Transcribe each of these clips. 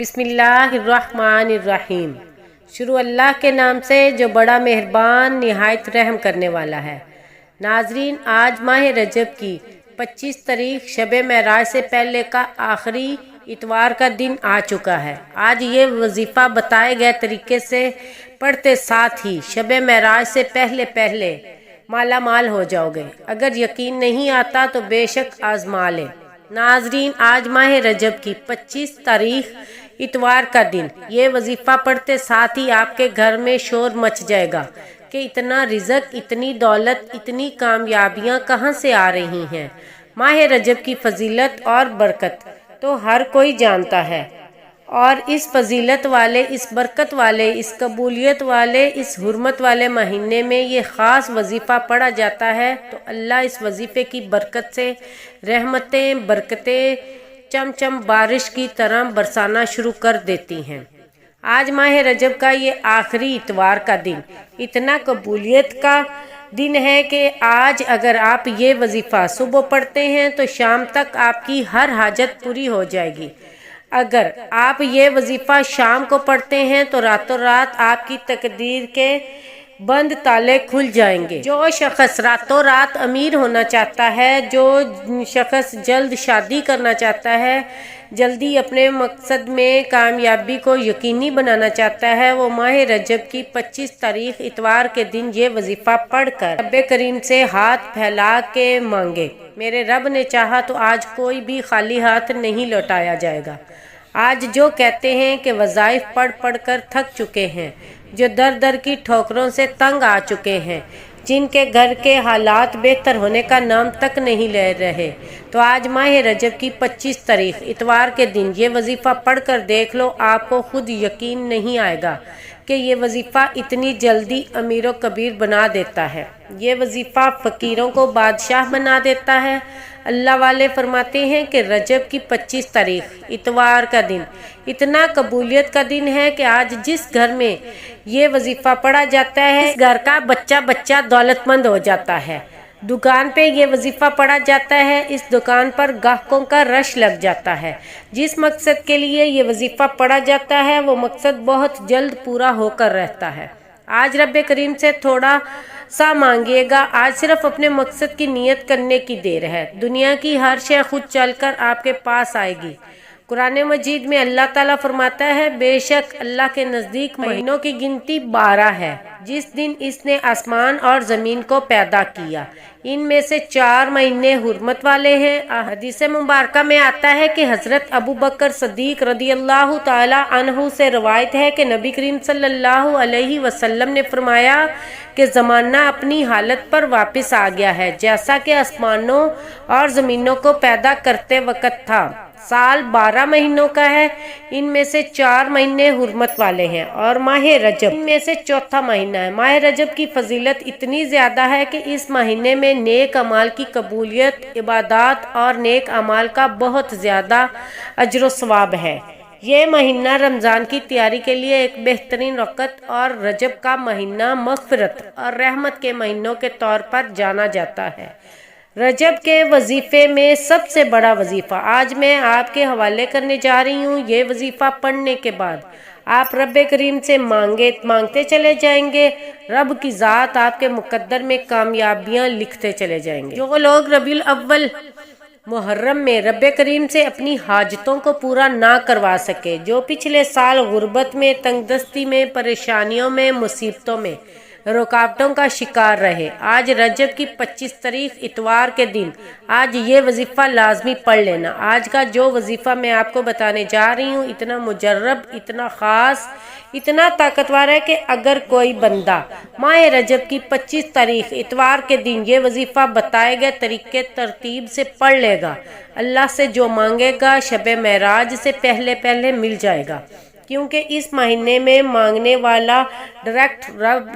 بسم اللہ الرحمن الرحیم۔ شروع اللہ کے نام سے جو بڑا مہربان نہایت رحم کرنے والا ہے۔ ناظرین، آج ماہ رجب کی 25 تاریخ شب معراج سے پہلے کا آخری اتوار کا دن آ چکا ہے۔ آج یہ وظیفہ بتائے گئے طریقے سے پڑھتے ساتھ ہی شب معراج سے پہلے مالا مال ہو جاؤ گے۔ اگر یقین نہیں آتا تو بے شک آزما لیں۔ ناظرین، آج ماہ رجب کی 25 تاریخ اتوار کا دن، یہ وظیفہ پڑھتے ساتھ ہی آپ کے گھر میں شور مچ جائے گا کہ اتنا رزق، اتنی دولت، اتنی کامیابیاں کہاں سے آ رہی ہیں۔ ماہ رجب کی فضیلت اور برکت تو ہر کوئی جانتا ہے، اور اس فضیلت والے، اس برکت والے، اس قبولیت والے، اس حرمت والے مہینے میں یہ خاص وظیفہ پڑھا جاتا ہے تو اللہ اس وظیفے کی برکت سے رحمتیں، برکتیں چم چم بارش کی طرح برسانا شروع کر دیتی ہیں۔ آج ماہ رجب کا یہ آخری اتوار کا دن اتنا قبولیت کا دن ہے کہ آج اگر آپ یہ وظیفہ صبح پڑھتے ہیں تو شام تک آپ کی ہر حاجت پوری ہو جائے گی۔ اگر آپ یہ وظیفہ شام کو پڑھتے ہیں تو راتوں رات آپ کی تقدیر کے بند تالے کھل جائیں گے۔ جو شخص راتوں رات امیر ہونا چاہتا ہے، جو شخص جلد شادی کرنا چاہتا ہے، جلدی اپنے مقصد میں کامیابی کو یقینی بنانا چاہتا ہے، وہ ماہ رجب کی 25 تاریخ اتوار کے دن یہ وظیفہ پڑھ کر رب کریم سے ہاتھ پھیلا کے مانگے۔ میرے رب نے چاہا تو آج کوئی بھی خالی ہاتھ نہیں لوٹایا جائے گا۔ آج جو کہتے ہیں کہ وظائف پڑھ پڑھ کر تھک چکے ہیں، جو در در کی ٹھوکروں سے تنگ آ چکے ہیں، جن کے گھر کے حالات بہتر ہونے کا نام تک نہیں لے رہے، تو آج ماہ رجب کی 25 تاریخ اتوار کے دن یہ وظیفہ پڑھ کر دیکھ لو، آپ کو خود یقین نہیں آئے گا کہ یہ وظیفہ اتنی جلدی امیر و کبیر بنا دیتا ہے۔ یہ وظیفہ فقیروں کو بادشاہ بنا دیتا ہے۔ اللہ والے فرماتے ہیں کہ رجب کی 25 تاریخ اتوار کا دن اتنا قبولیت کا دن ہے کہ آج جس گھر میں یہ وظیفہ پڑھا جاتا ہے، اس گھر کا بچہ دولت مند ہو جاتا ہے۔ دکان پہ یہ وظیفہ پڑھا جاتا ہے، اس دکان پر گاہکوں کا رش لگ جاتا ہے۔ جس مقصد کے لیے یہ وظیفہ پڑھا جاتا ہے وہ مقصد بہت جلد پورا ہو کر رہتا ہے۔ آج رب کریم سے تھوڑا سا مانگیے گا، آج صرف اپنے مقصد کی نیت کرنے کی دیر ہے۔ دنیا کی ہر شے خود چل کر آپ کے پاس آئے گی۔ قرآن مجید میں اللہ تعالیٰ فرماتا ہے، بے شک اللہ کے نزدیک مہینوں کی گنتی 12 ہے، جس دن اس نے آسمان اور زمین کو پیدا کیا۔ ان میں سے 4 مہینے حرمت والے ہیں۔ حدیث مبارکہ میں آتا ہے کہ حضرت ابو بکر صدیق رضی اللہ تعالی عنہ سے روایت ہے کہ نبی کریم صلی اللہ علیہ وسلم نے فرمایا کہ زمانہ اپنی حالت پر واپس آ گیا ہے جیسا کہ آسمانوں اور زمینوں کو پیدا کرتے وقت تھا۔ سال 12 مہینوں کا ہے، ان میں سے 4 مہینے حرمت والے ہیں اور ماہ رجب ان میں سے چوتھا مہینہ ہے۔ ماہ رجب کی فضیلت اتنی زیادہ ہے کہ اس مہینے میں نیک اعمال کی قبولیت، عبادات اور نیک اعمال کا بہت زیادہ اجر و ثواب ہے۔ یہ مہینہ رمضان کی تیاری کے لیے ایک بہترین وقت اور رجب کا مہینہ مغفرت اور رحمت کے مہینوں کے طور پر جانا جاتا ہے۔ رجب کے وظیفے میں سب سے بڑا وظیفہ آج میں آپ کے حوالے کرنے جا رہی ہوں۔ یہ وظیفہ پڑھنے کے بعد آپ رب کریم سے مانگتے چلے جائیں گے، رب کی ذات آپ کے مقدر میں کامیابیاں لکھتے چلے جائیں گے۔ جو لوگ ربیع الاول محرم میں رب کریم سے اپنی حاجتوں کو پورا نہ کروا سکے، جو پچھلے سال غربت میں، تنگ دستی میں، پریشانیوں میں، مصیبتوں میں، رکاوٹوں کا شکار رہے، آج رجب کی 25 تاریخ اتوار کے دن آج یہ وظیفہ لازمی پڑھ لینا۔ آج کا جو وظیفہ میں آپ کو بتانے جا رہی ہوں اتنا مجرب، اتنا خاص، اتنا طاقتور ہے کہ اگر کوئی بندہ ماہ رجب کی 25 تاریخ اتوار کے دن یہ وظیفہ بتائے گئے طریقے ترتیب سے پڑھ لے گا، اللہ سے جو مانگے گا شب معراج سے پہلے مل جائے گا، کیونکہ اس مہینے میں مانگنے والا ڈائریکٹ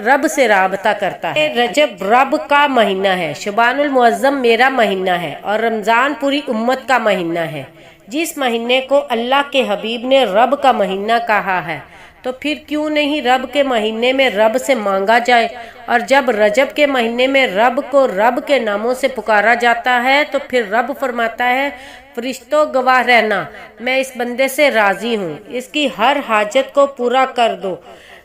رب سے رابطہ کرتا ہے۔ رجب رب کا مہینہ ہے، شعبان المعظم میرا مہینہ ہے، اور رمضان پوری امت کا مہینہ ہے۔ جس مہینے کو اللہ کے حبیب نے رب کا مہینہ کہا ہے تو پھر کیوں نہیں رب کے مہینے میں رب سے مانگا جائے؟ اور جب رجب کے مہینے میں رب کو رب کے ناموں سے پکارا جاتا ہے تو پھر رب فرماتا ہے فرشتوں گواہ رہنا، میں اس بندے سے راضی ہوں، اس کی ہر حاجت کو پورا کر دو۔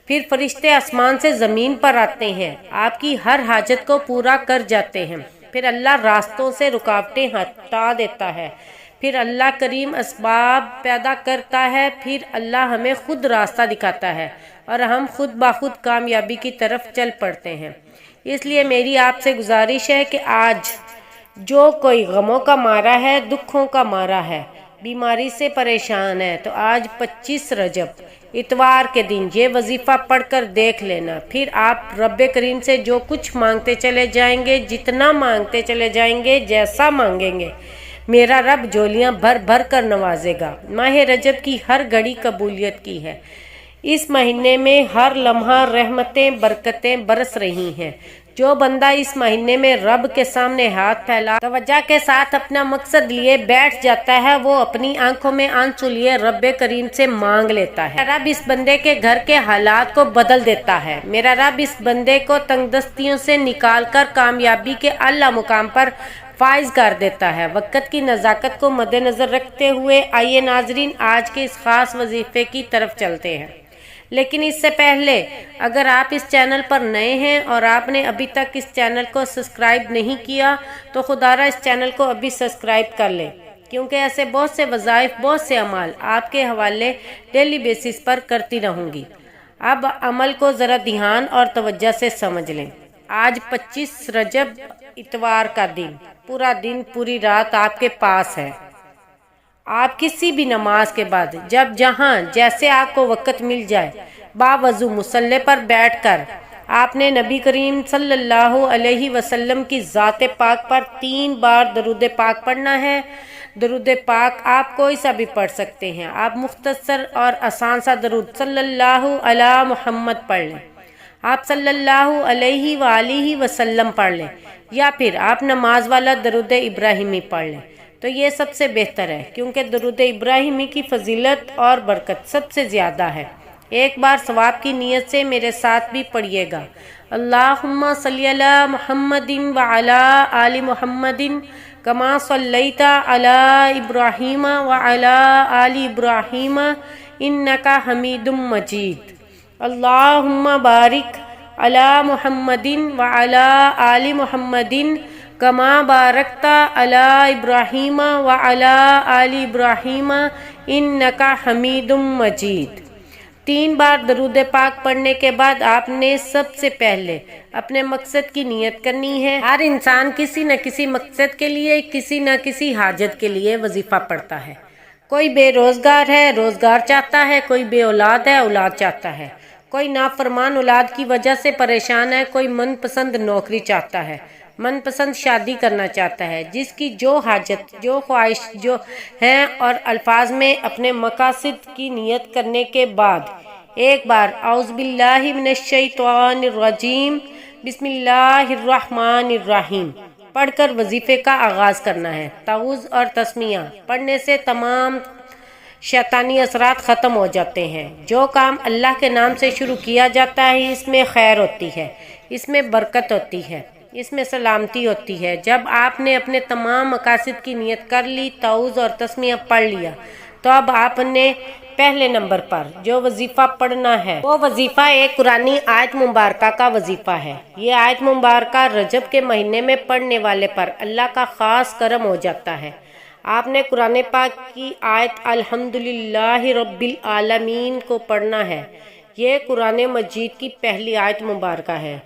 پھر فرشتے آسمان سے زمین پر آتے ہیں، آپ کی ہر حاجت کو پورا کر جاتے ہیں۔ پھر اللہ راستوں سے رکاوٹیں ہٹا دیتا ہے، پھر اللہ کریم اسباب پیدا کرتا ہے، پھر اللہ ہمیں خود راستہ دکھاتا ہے اور ہم خود بخود کامیابی کی طرف چل پڑتے ہیں۔ اس لیے میری آپ سے گزارش ہے کہ آج جو کوئی غموں کا مارا ہے، دکھوں کا مارا ہے، بیماری سے پریشان ہے، تو آج 25 رجب اتوار کے دن یہ وظیفہ پڑھ کر دیکھ لینا۔ پھر آپ رب کریم سے جو کچھ مانگتے چلے جائیں گے، جتنا مانگتے چلے جائیں گے، جیسا مانگیں گے، میرا رب جولیاں بھر بھر کر نوازے گا۔ ماہ رجب کی ہر گھڑی قبولیت کی ہے، اس مہینے میں ہر لمحہ رحمتیں برکتیں برس رہی ہیں۔ جو بندہ اس مہینے میں رب کے سامنے ہاتھ پھیلا توجہ کے ساتھ اپنا مقصد لیے بیٹھ جاتا ہے، وہ اپنی آنکھوں میں آنسو لیے رب کریم سے مانگ لیتا ہے۔ میرا رب اس بندے کے گھر کے حالات کو بدل دیتا ہے، میرا رب اس بندے کو تنگ دستیوں سے نکال کر کامیابی کے اعلیٰ مقام پر فائز کر دیتا ہے۔ وقت کی نزاکت کو مد نظر رکھتے ہوئے آئیے ناظرین آج کے اس خاص وظیفے کی طرف چلتے ہیں، لیکن اس سے پہلے اگر آپ اس چینل پر نئے ہیں اور آپ نے ابھی تک اس چینل کو سبسکرائب نہیں کیا تو خدا را اس چینل کو ابھی سبسکرائب کر لیں، کیونکہ ایسے بہت سے وظائف، بہت سے اعمال آپ کے حوالے ڈیلی بیسس پر کرتی رہوں گی۔ اب عمل کو ذرا دھیان اور توجہ سے سمجھ لیں۔ آج 25 رجب اتوار کا دن، پورا دن پوری رات آپ کے پاس ہے۔ آپ کسی بھی نماز کے بعد جب جہاں جیسے آپ کو وقت مل جائے، باوضو مصلی پر بیٹھ کر آپ نے نبی کریم صلی اللہ علیہ وسلم کی ذات پاک پر 3 بار درود پاک پڑھنا ہے۔ درود پاک آپ کوئی سا بھی پڑھ سکتے ہیں، آپ مختصر اور آسان سا درود صلی اللہ علی محمد پڑھ لیں، آپ صلی اللہ علیہ وآلہ وسلم پڑھ لیں، یا پھر آپ نماز والا درود ابراہیمی پڑھ لیں تو یہ سب سے بہتر ہے، کیونکہ درود ابراہیمی کی فضیلت اور برکت سب سے زیادہ ہے۔ ایک بار ثواب کی نیت سے میرے ساتھ بھی پڑھیے گا، اللہم صلی علی محمد وعلی آل محمد کما صلیت علی ابراہیم وعلی آل ابراہیم انکا حمید مجید، اللہم بارک علی محمد وعلی آل محمد کما بارکت علی ابراہیم وعلی آل ابراہیم انکا حمید مجید۔ 3 بار درود پاک پڑھنے کے بعد آپ نے سب سے پہلے اپنے مقصد کی نیت کرنی ہے۔ ہر انسان کسی نہ کسی مقصد کے لیے، کسی نہ کسی حاجت کے لیے وظیفہ پڑھتا ہے۔ کوئی بے روزگار ہے، روزگار چاہتا ہے، کوئی بے اولاد ہے، اولاد چاہتا ہے، کوئی نافرمان اولاد کی وجہ سے پریشان ہے، کوئی من پسند نوکری چاہتا ہے، من پسند شادی کرنا چاہتا ہے۔ جس کی جو حاجت، جو خواہش جو ہیں، اور الفاظ میں اپنے مقاصد کی نیت کرنے کے بعد ایک بار اعوذ باللہ من الشیطان الرجیم بسم اللہ الرحمن الرحیم پڑھ کر وظیفے کا آغاز کرنا ہے۔ تعوذ اور تسمیہ پڑھنے سے تمام شیطانی اثرات ختم ہو جاتے ہیں۔ جو کام اللہ کے نام سے شروع کیا جاتا ہے اس میں خیر ہوتی ہے، اس میں برکت ہوتی ہے، اس میں سلامتی ہوتی ہے۔ جب آپ نے اپنے تمام مقاصد کی نیت کر لی، تعوذ اور تسمیہ پڑھ لیا، تو اب آپ نے پہلے نمبر پر جو وظیفہ پڑھنا ہے وہ وظیفہ ایک قرآنی آیت مبارکہ کا وظیفہ ہے۔ یہ آیت مبارکہ رجب کے مہینے میں پڑھنے والے پر اللہ کا خاص کرم ہو جاتا ہے۔ آپ نے قرآن پاک کی آیت الحمدللہ رب العالمین کو پڑھنا ہے۔ یہ قرآن مجید کی پہلی آیت مبارکہ ہے،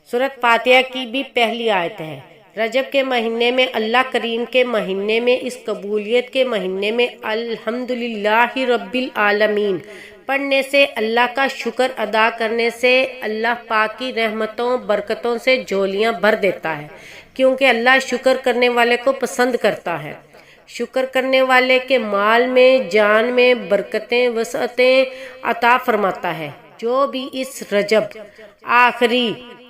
سورۃ فاتحہ کی بھی پہلی آیت ہے۔ رجب کے مہینے میں، اللہ کریم کے مہینے میں، اس قبولیت کے مہینے میں الحمدللہ رب العالمین پڑھنے سے، اللہ کا شکر ادا کرنے سے اللہ پاک کی رحمتوں برکتوں سے جھولیاں بھر دیتا ہے، کیونکہ اللہ شکر کرنے والے کو پسند کرتا ہے۔ شکر کرنے والے کے مال میں، جان میں برکتیں، وسعتیں عطا فرماتا ہے۔ جو بھی اس رجب آخری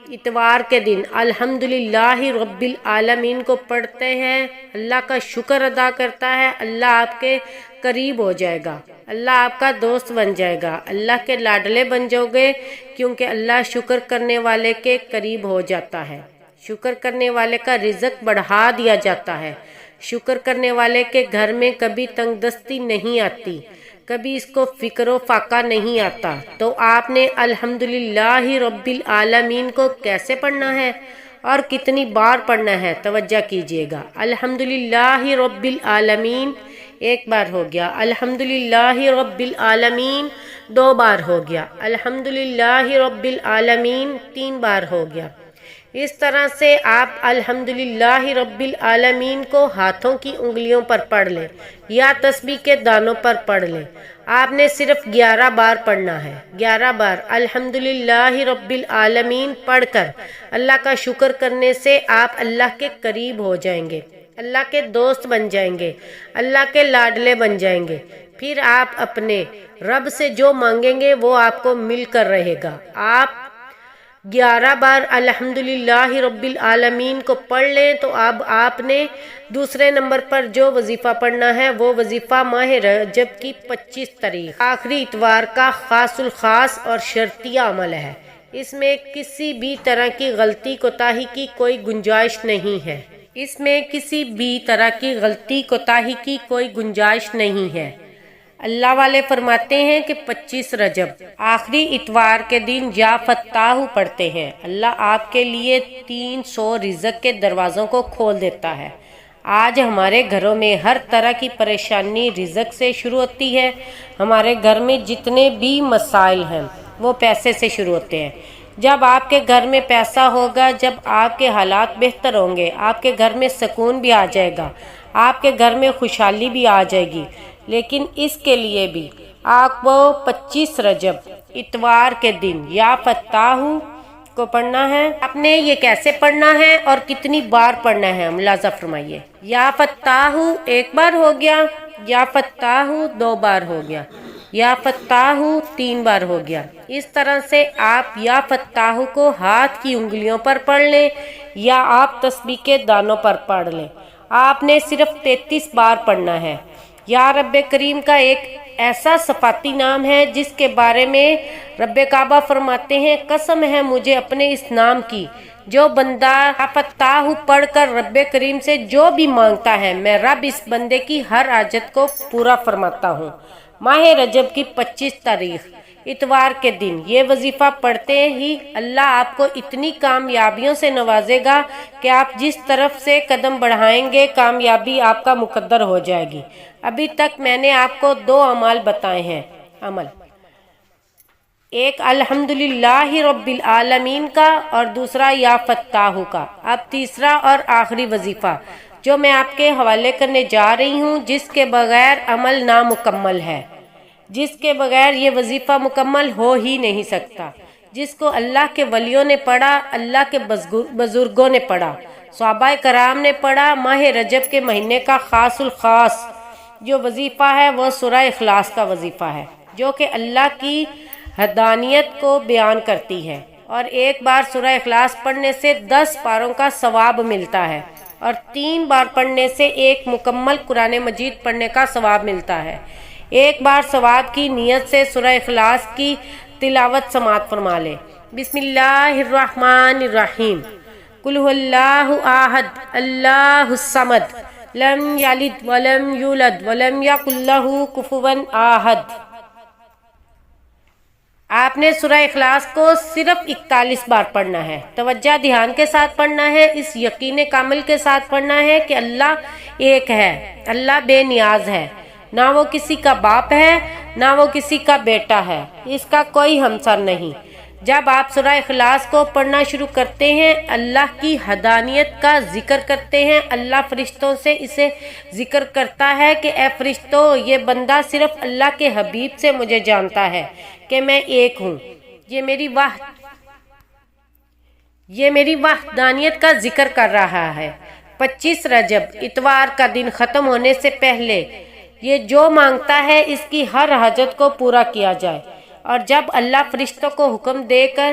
اتوار کے دن الحمدللہ رب العالمین کو پڑھتے ہیں، اللہ کا شکر ادا کرتا ہے، اللہ آپ کے قریب ہو جائے گا۔ اللہ آپ کا دوست بن جائے گا، اللہ کے لاڈلے بن جاؤ گے، کیونکہ اللہ شکر کرنے والے کے قریب ہو جاتا ہے۔ شکر کرنے والے کا رزق بڑھا دیا جاتا ہے۔ شکر کرنے والے کے گھر میں کبھی تنگ دستی نہیں آتی، کبھی اس کو فکر و فاقہ نہیں آتا۔ تو آپ نے الحمدللہ رب العالمین کو کیسے پڑھنا ہے اور کتنی بار پڑھنا ہے؟ توجہ کیجیے گا۔ الحمدللہ رب العالمین ایک بار ہو گیا، الحمدللہ رب العالمین دو بار ہو گیا، الحمدللہ رب العالمین تین بار ہو گیا۔ اس طرح سے آپ الحمدللہ رب العالمین کو ہاتھوں کی انگلیوں پر پڑھ لیں یا تسبیح کے دانوں پر پڑھ لیں۔ آپ نے صرف 11 بار پڑھنا ہے، 11 بار الحمدللہ رب العالمین پڑھ کر اللہ کا شکر کرنے سے آپ اللہ کے قریب ہو جائیں گے، اللہ کے دوست بن جائیں گے، اللہ کے لاڈلے بن جائیں گے۔ پھر آپ اپنے رب سے جو مانگیں گے وہ آپ کو مل کر رہے گا۔ آپ 11 بار الحمدللہ رب العالمین کو پڑھ لیں تو اب آپ نے دوسرے نمبر پر جو وظیفہ پڑھنا ہے وہ وظیفہ ماہ رجب کی 25 تاریخ آخری اتوار کا خاص الخاص اور شرطیہ عمل ہے۔ اس میں کسی بھی طرح کی غلطی کوتاہی کی کوئی گنجائش نہیں ہے، اس میں کسی بھی طرح کی غلطی کوتاہی کی کوئی گنجائش نہیں ہے۔ اللہ والے فرماتے ہیں کہ 25 رجب آخری اتوار کے دن یا فتاح پڑھتے ہیں، اللہ آپ کے لیے 300 رزق کے دروازوں کو کھول دیتا ہے۔ آج ہمارے گھروں میں ہر طرح کی پریشانی رزق سے شروع ہوتی ہے۔ ہمارے گھر میں جتنے بھی مسائل ہیں وہ پیسے سے شروع ہوتے ہیں۔ جب آپ کے گھر میں پیسہ ہوگا، جب آپ کے حالات بہتر ہوں گے، آپ کے گھر میں سکون بھی آ جائے گا، آپ کے گھر میں خوشحالی بھی آ جائے گی۔ لیکن اس کے لیے بھی آپ کو 25 رجب اتوار کے دن یا فتاح کو پڑھنا ہے۔ آپ نے یہ کیسے پڑھنا ہے اور کتنی بار پڑھنا ہے ملاحظہ فرمائیے۔ یا فتاح ایک بار ہو گیا، یا فتاح دو بار ہو گیا، یا فتاح تین بار ہو گیا۔ اس طرح سے آپ یا فتاح کو ہاتھ کی انگلیوں پر پڑھ لیں یا آپ تسبیح کے دانوں پر پڑھ لیں۔ آپ نے صرف 33 بار پڑھنا ہے۔ یا رب کریم کا ایک ایسا صفاتی نام ہے جس کے بارے میں رب کعبہ فرماتے ہیں، قسم ہے مجھے اپنے اس نام کی، جو بندہ فتاح پڑھ کر رب کریم سے جو بھی مانگتا ہے میں رب اس بندے کی ہر حاجت کو پورا فرماتا ہوں۔ ماہ رجب کی 25 تاریخ اتوار کے دن یہ وظیفہ پڑھتے ہی اللہ آپ کو اتنی کامیابیوں سے نوازے گا کہ آپ جس طرف سے قدم بڑھائیں گے کامیابی آپ کا مقدر ہو جائے گی۔ ابھی تک میں نے آپ کو 2 اعمال بتائے ہیں، ایک الحمدللہ رب العالمین کا اور دوسرا یا فتاح کا۔ اب تیسرا اور آخری وظیفہ جو میں آپ کے حوالے کرنے جا رہی ہوں، جس کے بغیر عمل نامکمل ہے، جس کے بغیر یہ وظیفہ مکمل ہو ہی نہیں سکتا، جس کو اللہ کے ولیوں نے پڑھا، اللہ کے بزرگوں نے پڑھا، صحابہ کرام نے پڑھا۔ ماہ رجب کے مہینے کا خاص الخاص جو وظیفہ ہے وہ سورہ اخلاص کا وظیفہ ہے، جو کہ اللہ کی حدانیت کو بیان کرتی ہے، اور ایک بار سورہ اخلاص پڑھنے سے 10 پاروں کا ثواب ملتا ہے، اور 3 بار پڑھنے سے ایک مکمل قرآن مجید پڑھنے کا ثواب ملتا ہے۔ ایک بار ثواب کی نیت سے سورہ اخلاص کی تلاوت سماعت فرما لے۔ بسم اللہ الرحمن الرحیم۔ قل هو اللہ احد اللہ الصمد لم یلد ولم یولد ولم یکن لہ کفوا احد۔ آپ نے سورہ اخلاص کو صرف 41 بار پڑھنا ہے۔ توجہ دھیان کے ساتھ پڑھنا ہے، اس یقین کامل کے ساتھ پڑھنا ہے کہ اللہ ایک ہے، اللہ بے نیاز ہے، نہ وہ کسی کا باپ ہے نہ وہ کسی کا بیٹا ہے، اس کا کوئی ہمسر نہیں۔ جب آپ سورہ اخلاص کو پڑھنا شروع کرتے ہیں، اللہ کی حدانیت کا ذکر کرتے ہیں، اللہ فرشتوں سے اسے ذکر کرتا ہے کہ اے فرشتوں، یہ بندہ صرف اللہ کے حبیب سے مجھے جانتا ہے کہ میں ایک ہوں۔ یہ میری وحدانیت کا ذکر کر رہا ہے۔ 25 رجب اتوار کا دن ختم ہونے سے پہلے یہ جو مانگتا ہے اس کی ہر حاجت کو پورا کیا جائے، اور جب اللہ فرشتوں کو حکم دے کر